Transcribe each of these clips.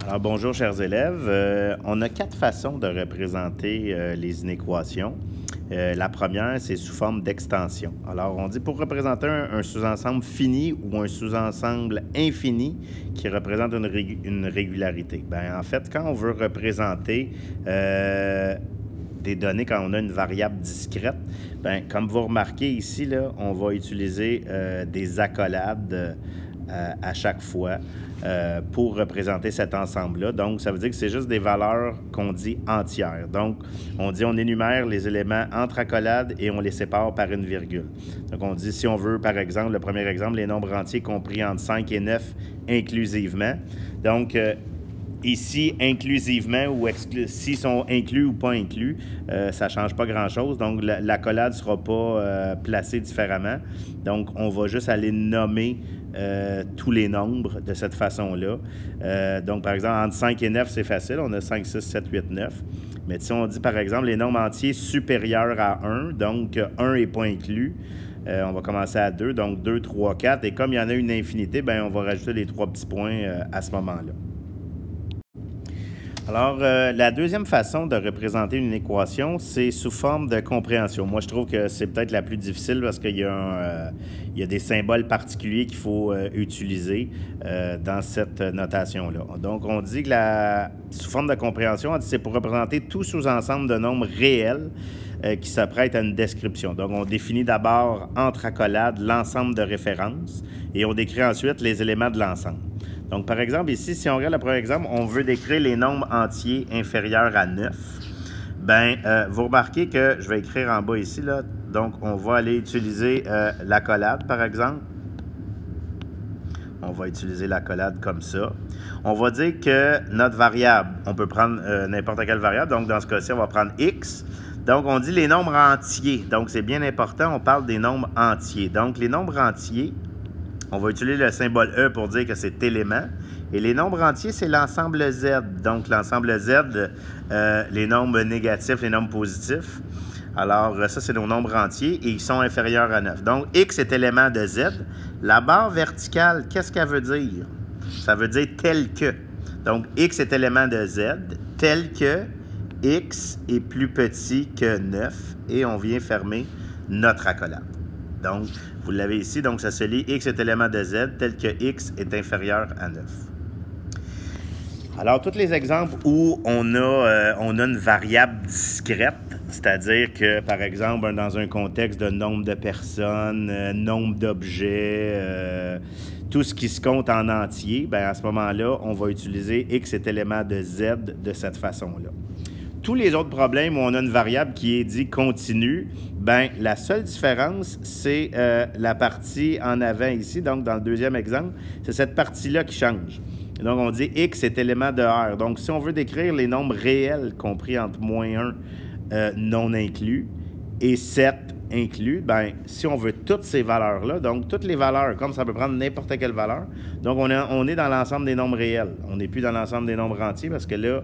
Alors bonjour chers élèves, on a 4 façons de représenter les inéquations. La première, c'est sous forme d'extension. Alors on dit pour représenter un sous-ensemble fini ou un sous-ensemble infini qui représente une régularité. En fait, quand on veut représenter des données, quand on a une variable discrète, comme vous remarquez ici, là, on va utiliser des accolades à chaque fois pour représenter cet ensemble-là. Donc, ça veut dire que c'est juste des valeurs qu'on dit entières. Donc, on dit on énumère les éléments entre accolades et on les sépare par une virgule. Donc, on dit si on veut, par exemple, le premier exemple, les nombres entiers compris entre 5 et 9 inclusivement. Donc, ici, inclusivement ou s'ils sont inclus ou pas inclus, ça ne change pas grand-chose. Donc, l'accolade ne sera pas placée différemment. Donc, on va juste aller nommer tous les nombres de cette façon-là. Donc, par exemple, entre 5 et 9, c'est facile. On a 5, 6, 7, 8, 9. Mais si on dit, par exemple, les nombres entiers supérieurs à 1, donc 1 n'est pas inclus, on va commencer à 2, donc 2, 3, 4. Et comme il y en a une infinité, on va rajouter les 3 petits points à ce moment-là. Alors, la deuxième façon de représenter une équation, c'est sous forme de compréhension. Moi, je trouve que c'est peut-être la plus difficile parce qu'il y a des symboles particuliers qu'il faut utiliser dans cette notation-là. Donc, on dit que sous forme de compréhension, c'est pour représenter tout sous-ensemble de nombres réels qui s'apprête à une description. Donc, on définit d'abord entre accolades l'ensemble de références et on décrit ensuite les éléments de l'ensemble. Donc, par exemple, ici, si on regarde le premier exemple, on veut décrire les nombres entiers inférieurs à 9. Vous remarquez que je vais écrire en bas ici, là. Donc, on va aller utiliser l'accolade, par exemple. On va utiliser l'accolade comme ça. On va dire que notre variable, on peut prendre n'importe quelle variable. Donc, dans ce cas-ci, on va prendre x. Donc, on dit les nombres entiers. Donc, c'est bien important, on parle des nombres entiers. Donc, les nombres entiers, on va utiliser le symbole E pour dire que c'est élément. Et les nombres entiers, c'est l'ensemble Z. Donc, l'ensemble Z, les nombres négatifs, les nombres positifs. Alors, ça, c'est nos nombres entiers et ils sont inférieurs à 9. Donc, X est élément de Z. La barre verticale, qu'est-ce qu'elle veut dire? Ça veut dire tel que. Donc, X est élément de Z, tel que X est plus petit que 9. Et on vient fermer notre accolade. Donc, vous l'avez ici, donc ça se lit X est élément de Z tel que X est inférieur à 9. Alors, tous les exemples où on a une variable discrète, c'est-à-dire que, par exemple, dans un contexte de nombre de personnes, nombre d'objets, tout ce qui se compte en entier, à ce moment-là, on va utiliser X est élément de Z de cette façon-là. Tous les autres problèmes où on a une variable qui est dit continue, la seule différence, c'est la partie en avant ici. Donc, dans le deuxième exemple, c'est cette partie-là qui change. Donc, on dit X est élément de R. Donc, si on veut décrire les nombres réels compris entre -1 non inclus et 7 inclus, si on veut toutes ces valeurs-là, donc toutes les valeurs, comme ça peut prendre n'importe quelle valeur, donc on est dans l'ensemble des nombres réels. On n'est plus dans l'ensemble des nombres entiers parce que là,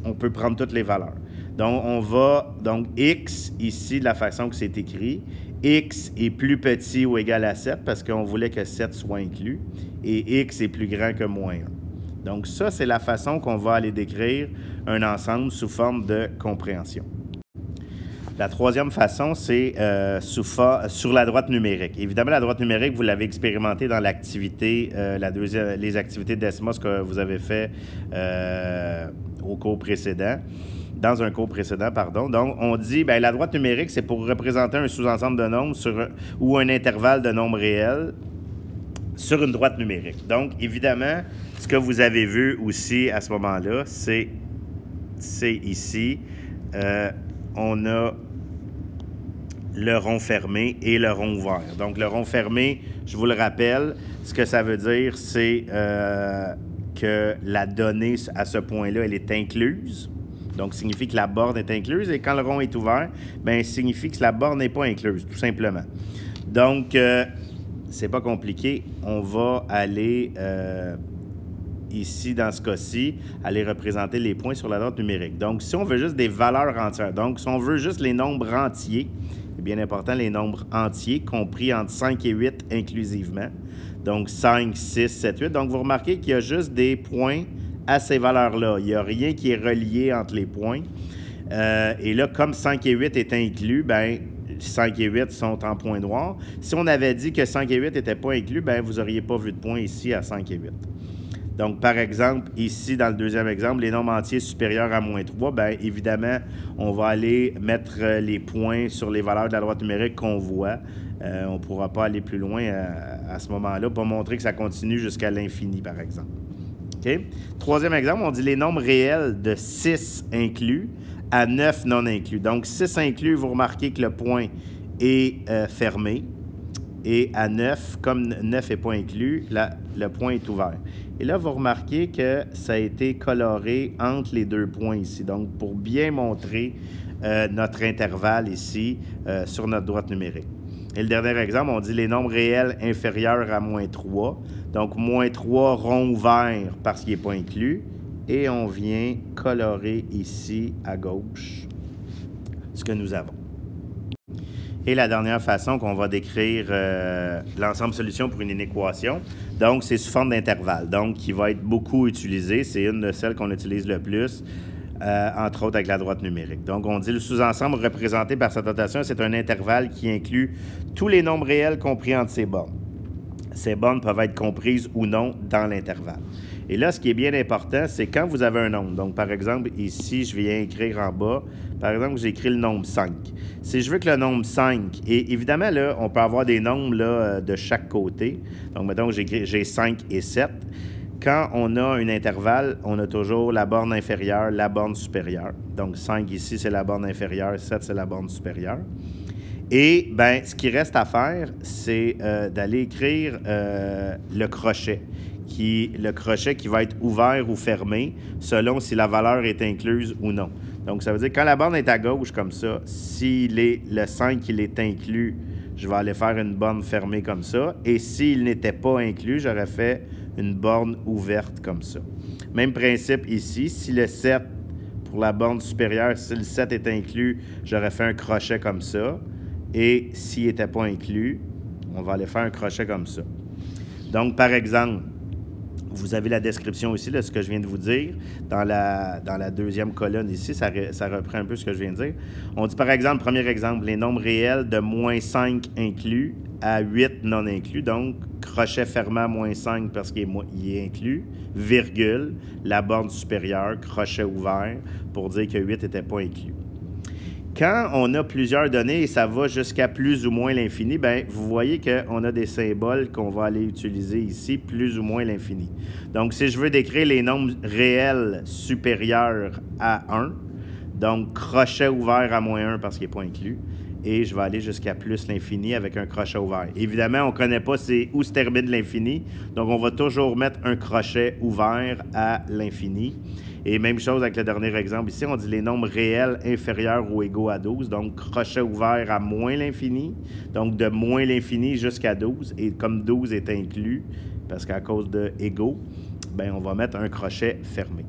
on peut prendre toutes les valeurs. Donc, on va, donc X, ici, de la façon que c'est écrit, X est plus petit ou égal à 7 parce qu'on voulait que 7 soit inclus, et X est plus grand que -1. Donc, ça, c'est la façon qu'on va aller décrire un ensemble sous forme de compréhension. La troisième façon, c'est sur la droite numérique. Évidemment, la droite numérique, vous l'avez expérimenté dans l'activité, les activités d'ESMOS que vous avez fait au cours précédent, dans un cours précédent, pardon. Donc, on dit, la droite numérique, c'est pour représenter un sous-ensemble de nombres ou un intervalle de nombres réels sur une droite numérique. Donc, évidemment, ce que vous avez vu aussi à ce moment-là, c'est ici, on a le rond fermé et le rond ouvert. Donc, le rond fermé, je vous le rappelle, ce que ça veut dire, c'est que la donnée à ce point-là, elle est incluse. Donc, signifie que la borne est incluse. Et quand le rond est ouvert, signifie que la borne n'est pas incluse, tout simplement. Donc, c'est pas compliqué. On va aller ici, dans ce cas-ci, aller représenter les points sur la droite numérique. Donc, si on veut juste des valeurs entières, donc si on veut juste les nombres entiers, c'est bien important, les nombres entiers, compris entre 5 et 8 inclusivement. Donc, 5, 6, 7, 8. Donc, vous remarquez qu'il y a juste des points à ces valeurs-là. Il n'y a rien qui est relié entre les points. Et là, comme 5 et 8 est inclus, bien, 5 et 8 sont en point noir. Si on avait dit que 5 et 8 n'étaient pas inclus, bien, vous n'auriez pas vu de point ici à 5 et 8. Donc, par exemple, ici, dans le deuxième exemple, les nombres entiers supérieurs à moins 3, bien, évidemment, on va aller mettre les points sur les valeurs de la droite numérique qu'on voit. On ne pourra pas aller plus loin à ce moment-là pour montrer que ça continue jusqu'à l'infini, par exemple. OK? Troisième exemple, on dit les nombres réels de 6 inclus à 9 non inclus. Donc, 6 inclus, vous remarquez que le point est fermé. Et à 9, comme 9 n'est pas inclus, là, le point est ouvert. Et là, vous remarquez que ça a été coloré entre les deux points ici. Donc, pour bien montrer notre intervalle ici sur notre droite numérique. Et le dernier exemple, on dit les nombres réels inférieurs à moins 3. Donc, moins 3 rond ouvert parce qu'il n'est pas inclus. Et on vient colorer ici à gauche ce que nous avons. Et la dernière façon qu'on va décrire l'ensemble solution pour une inéquation, donc c'est sous forme d'intervalle, donc qui va être beaucoup utilisé. C'est une de celles qu'on utilise le plus, entre autres avec la droite numérique. Donc on dit le sous-ensemble représenté par cette notation, c'est un intervalle qui inclut tous les nombres réels compris entre ces bornes. Ces bornes peuvent être comprises ou non dans l'intervalle. Et là, ce qui est bien important, c'est quand vous avez un nombre. Donc, par exemple, ici, je viens écrire en bas. Par exemple, j'ai écrit le nombre 5. Si je veux que le nombre 5, et évidemment, là, on peut avoir des nombres là, de chaque côté. Donc, mettons que j'ai 5 et 7. Quand on a un intervalle, on a toujours la borne inférieure, la borne supérieure. Donc, 5 ici, c'est la borne inférieure, 7, c'est la borne supérieure. Et bien, ce qui reste à faire, c'est d'aller écrire le crochet. Le crochet qui va être ouvert ou fermé selon si la valeur est incluse ou non. Donc, ça veut dire que quand la borne est à gauche comme ça, si le 5 il est inclus, je vais aller faire une borne fermée comme ça. Et s'il n'était pas inclus, j'aurais fait une borne ouverte comme ça. Même principe ici. Si le 7, pour la borne supérieure, si le 7 est inclus, j'aurais fait un crochet comme ça. Et s'il n'était pas inclus, on va aller faire un crochet comme ça. Donc, par exemple, vous avez la description ici de ce que je viens de vous dire. Dans la deuxième colonne ici, ça reprend un peu ce que je viens de dire. On dit par exemple, premier exemple, les nombres réels de moins 5 inclus à 8 non inclus. Donc, crochet fermé à moins 5 parce qu'il est inclus, virgule, la borne supérieure, crochet ouvert pour dire que 8 n'était pas inclus. Quand on a plusieurs données et ça va jusqu'à plus ou moins l'infini, bien, vous voyez qu'on a des symboles qu'on va aller utiliser ici, plus ou moins l'infini. Donc, si je veux décrire les nombres réels supérieurs à 1, donc crochet ouvert à moins 1 parce qu'il n'est pas inclus, et je vais aller jusqu'à plus l'infini avec un crochet ouvert. Évidemment, on ne connaît pas où se termine l'infini, donc on va toujours mettre un crochet ouvert à l'infini. Et même chose avec le dernier exemple. Ici, on dit les nombres réels inférieurs ou égaux à 12. Donc, crochet ouvert à moins l'infini. Donc, de moins l'infini jusqu'à 12. Et comme 12 est inclus, parce qu'à cause de égaux, bien, on va mettre un crochet fermé.